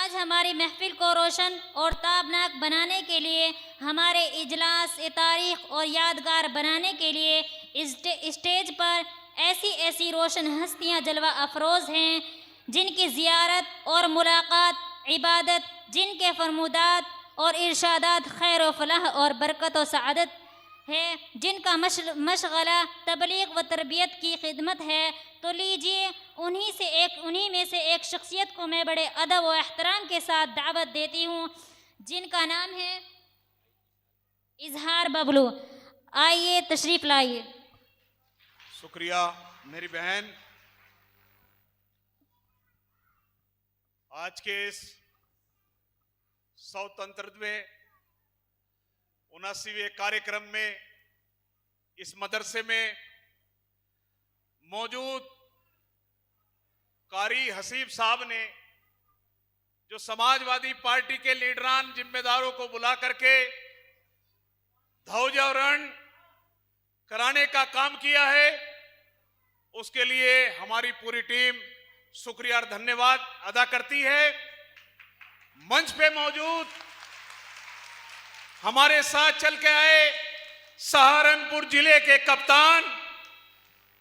आज हमारी महफिल को रोशन और ताबनाक बनाने के लिए, हमारे इजलास तारीख और यादगार बनाने के लिए स्टेज पर ऐसी ऐसी रोशन हस्तियाँ जलवा अफरोज़ हैं, जिनकी ज़ियारत और मुलाकात इबादत, जिनके फरमुदात और इरशादात खैर व फलाह और बरकत व सआदत है, जिनका मशगला तबलीग व तरबियत की खिदमत है। तो लीजिए उन्हीं में से एक शख्सियत को मैं बड़े अदब व एहतराम के साथ दावत देती हूँ, जिनका नाम है इजहार बबलू। आइए तशरीफ़ लाइए। शुक्रिया मेरी बहन। आज के इस 179वें 79वें कार्यक्रम में इस मदरसे में मौजूद कारी हसीब साहब ने जो समाजवादी पार्टी के लीडरान जिम्मेदारों को बुला करके ध्वजारोहण कराने का काम किया है, उसके लिए हमारी पूरी टीम शुक्रिया और धन्यवाद अदा करती है। मंच पे मौजूद हमारे साथ चल के आए सहारनपुर जिले के कप्तान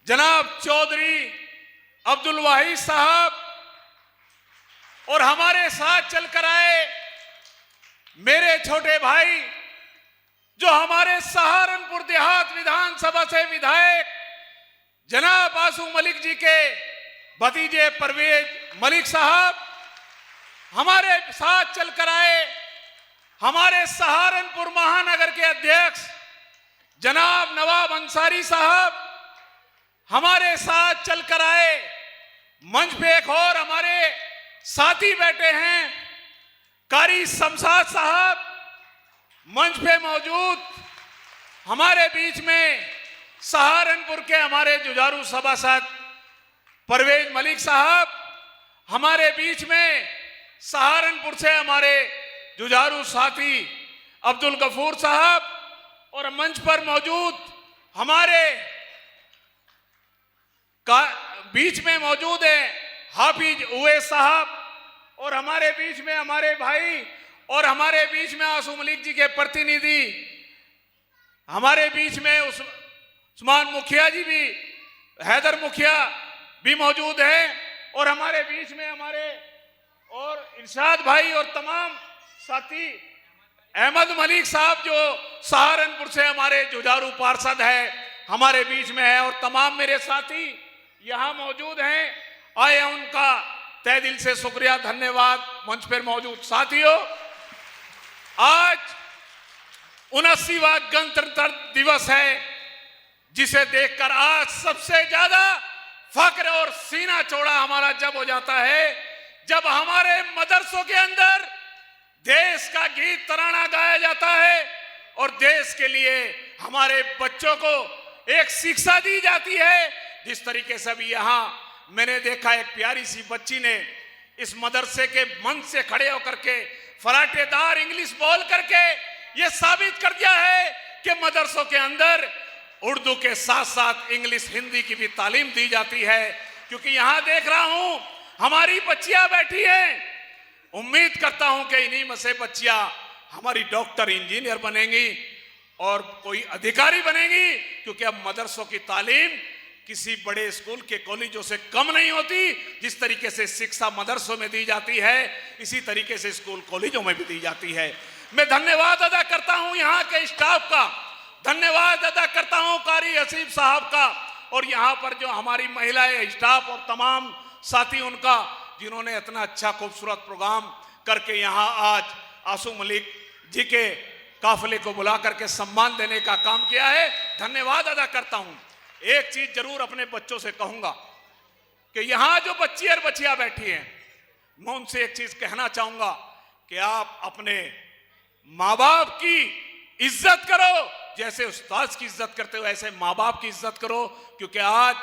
जनाब चौधरी अब्दुल वाहिद साहब और हमारे साथ चलकर आए मेरे छोटे भाई जो हमारे सहारनपुर देहात विधानसभा से विधायक जनाब आसू मलिक जी के भतीजे परवेज मलिक साहब, हमारे साथ चलकर आए हमारे सहारनपुर महानगर के अध्यक्ष जनाब नवाब अंसारी साहब, हमारे साथ चलकर आए मंच पे एक और हमारे साथी बैठे हैं कारी शमशाद साहब, मंच पे मौजूद हमारे बीच में सहारनपुर के हमारे जुझारू सभासद परवेज मलिक साहब, हमारे बीच में सहारनपुर से हमारे जुझारू साथी अब्दुल गफूर साहब और मंच पर मौजूद हमारे बीच में मौजूद है हाफिज उवैस साहब और हमारे बीच में हमारे भाई और हमारे बीच में आसू मलिक जी के प्रतिनिधि, हमारे बीच में उस्मान मुखिया जी भी, हैदर मुखिया भी मौजूद है और हमारे बीच में हमारे और इरशाद भाई और तमाम साथी अहमद मलिक साहब जो सहारनपुर से हमारे जुझारू पार्षद है हमारे बीच में है और तमाम मेरे साथी यहाँ मौजूद हैं। आए उनका तहे दिल से शुक्रिया धन्यवाद। मंच पर मौजूद साथियों, आज 79वां गणतंत्र दिवस है, जिसे देखकर आज सबसे ज्यादा फक्र और सीना चौड़ा हमारा जब हो जाता है जब हमारे मदरसों के अंदर देश का गीत तराना गाया जाता है और देश के लिए हमारे बच्चों को एक शिक्षा दी जाती है। जिस तरीके से भी यहाँ मैंने देखा एक प्यारी सी बच्ची ने इस मदरसे के मंच से खड़े होकर के फराटेदार इंग्लिश बोल करके ये साबित कर दिया है कि मदरसों के अंदर उर्दू के साथ साथ इंग्लिश हिंदी की भी तालीम दी जाती है। क्योंकि यहाँ देख रहा हूँ हमारी बच्चियां बैठी हैं, उम्मीद करता हूं कि इन्हीं में से बच्चियां हमारी डॉक्टर इंजीनियर बनेंगी और कोई अधिकारी बनेंगी, क्योंकि अब मदरसों की तालीम किसी बड़े स्कूल के कॉलेजों से कम नहीं होती। जिस तरीके से शिक्षा मदरसों में दी जाती है इसी तरीके से स्कूल कॉलेजों में भी दी जाती है। मैं धन्यवाद अदा करता हूं यहाँ के स्टाफ का, धन्यवाद अदा करता हूं कारी हसीब साहब का और यहाँ पर जो हमारी महिलाएं स्टाफ और तमाम साथी उनका, जिन्होंने इतना अच्छा खूबसूरत प्रोग्राम करके यहाँ आज आसू मलिक जी के काफिले को बुला करके सम्मान देने का काम किया है। धन्यवाद अदा करता हूं। एक चीज जरूर अपने बच्चों से कहूंगा कि यहाँ जो बच्ची और बच्चियां बैठी हैं, मैं उनसे एक चीज कहना चाहूंगा कि आप अपने माँ बाप की इज्जत करो, जैसे उस्ताद की इज्जत करते हो ऐसे माँ बाप की इज्जत करो। क्योंकि आज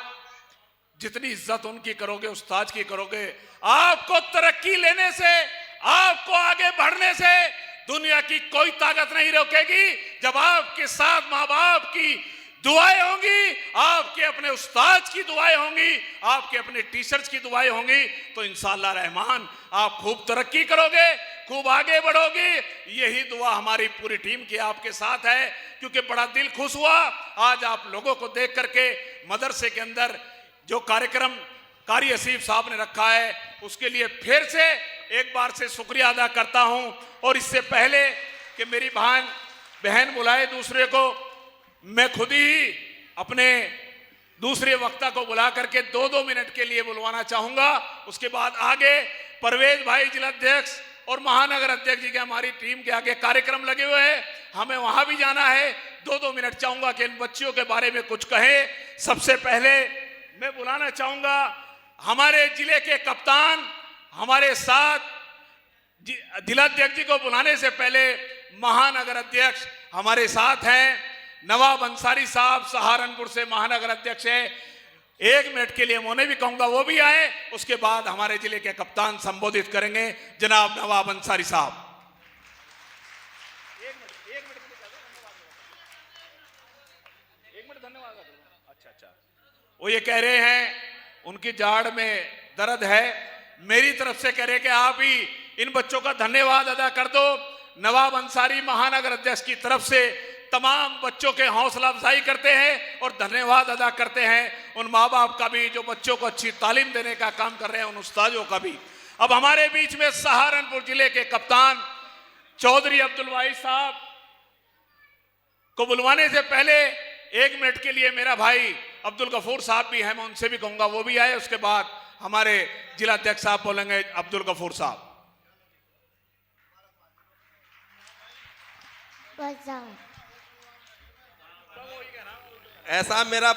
जितनी इज्जत उनकी करोगे उस्ताद की करोगे, आपको तरक्की लेने से, आपको आगे बढ़ने से दुनिया की कोई ताकत नहीं रोकेगी। जब आपके साथ माँ बाप की दुआएं होंगी, आपके अपने उस्ताद की दुआएं होंगी, आपके अपने टीचर्स की दुआएं होंगी, तो इंशाअल्लाह रहमान आप खूब तरक्की करोगे, खूब आगे बढ़ोगे। यही दुआ हमारी पूरी टीम की आपके साथ है, क्योंकि बड़ा दिल खुश हुआ आज आप लोगों को देख करके। मदरसे के अंदर जो कार्यक्रम कारी हसीब साहब ने रखा है, उसके लिए फिर से एक बार से शुक्रिया अदा करता हूं। और इससे पहले कि मेरी बहन बुलाए दूसरे को, मैं खुद ही अपने दूसरे वक्ता को बुला करके 2-2 मिनट के लिए बुलवाना चाहूंगा। उसके बाद आगे परवेज भाई जिलाध्यक्ष और महानगर अध्यक्ष जी के, हमारी टीम के आगे कार्यक्रम लगे हुए हैं, हमें वहां भी जाना है। 2-2 मिनट चाहूंगा कि इन बच्चियों के बारे में कुछ कहे। सबसे पहले मैं बुलाना चाहूंगा हमारे जिले के कप्तान, हमारे साथ जिलाध्यक्ष जी को बुलाने से पहले महानगर अध्यक्ष हमारे साथ हैं, नवाब अंसारी साहब सहारनपुर से महानगर अध्यक्ष है। 1 मिनट के लिए मैं उन्हें भी कहूंगा वो भी आए। उसके बाद हमारे जिले के कप्तान संबोधित करेंगे, जनाब नवाब अंसारी साहब। 1 मिनट धन्यवाद। अच्छा, वो ये कह रहे हैं उनकी जाड़ में दर्द है, मेरी तरफ से कह रहे कि आप ही इन बच्चों का धन्यवाद अदा कर दो। नवाब अंसारी महानगर अध्यक्ष की तरफ से तमाम बच्चों के हौसला अफजाई करते हैं और धन्यवाद अदा करते हैं उन माँ बाप का भी जो बच्चों को अच्छी तालीम देने का काम कर रहे हैं, उन उस्तादों का भी। अब हमारे बीच में सहारनपुर जिले के कप्तान चौधरी अब्दुल वाहिद साहब को बुलवाने से पहले 1 मिनट के लिए मेरा भाई अब्दुल गफूर साहब भी हैं, मैं उनसे भी कहूंगा वो भी आए। उसके बाद हमारे जिलाध्यक्ष साहब बोलेंगे, अब्दुल गफूर साहब। ऐसा मेरा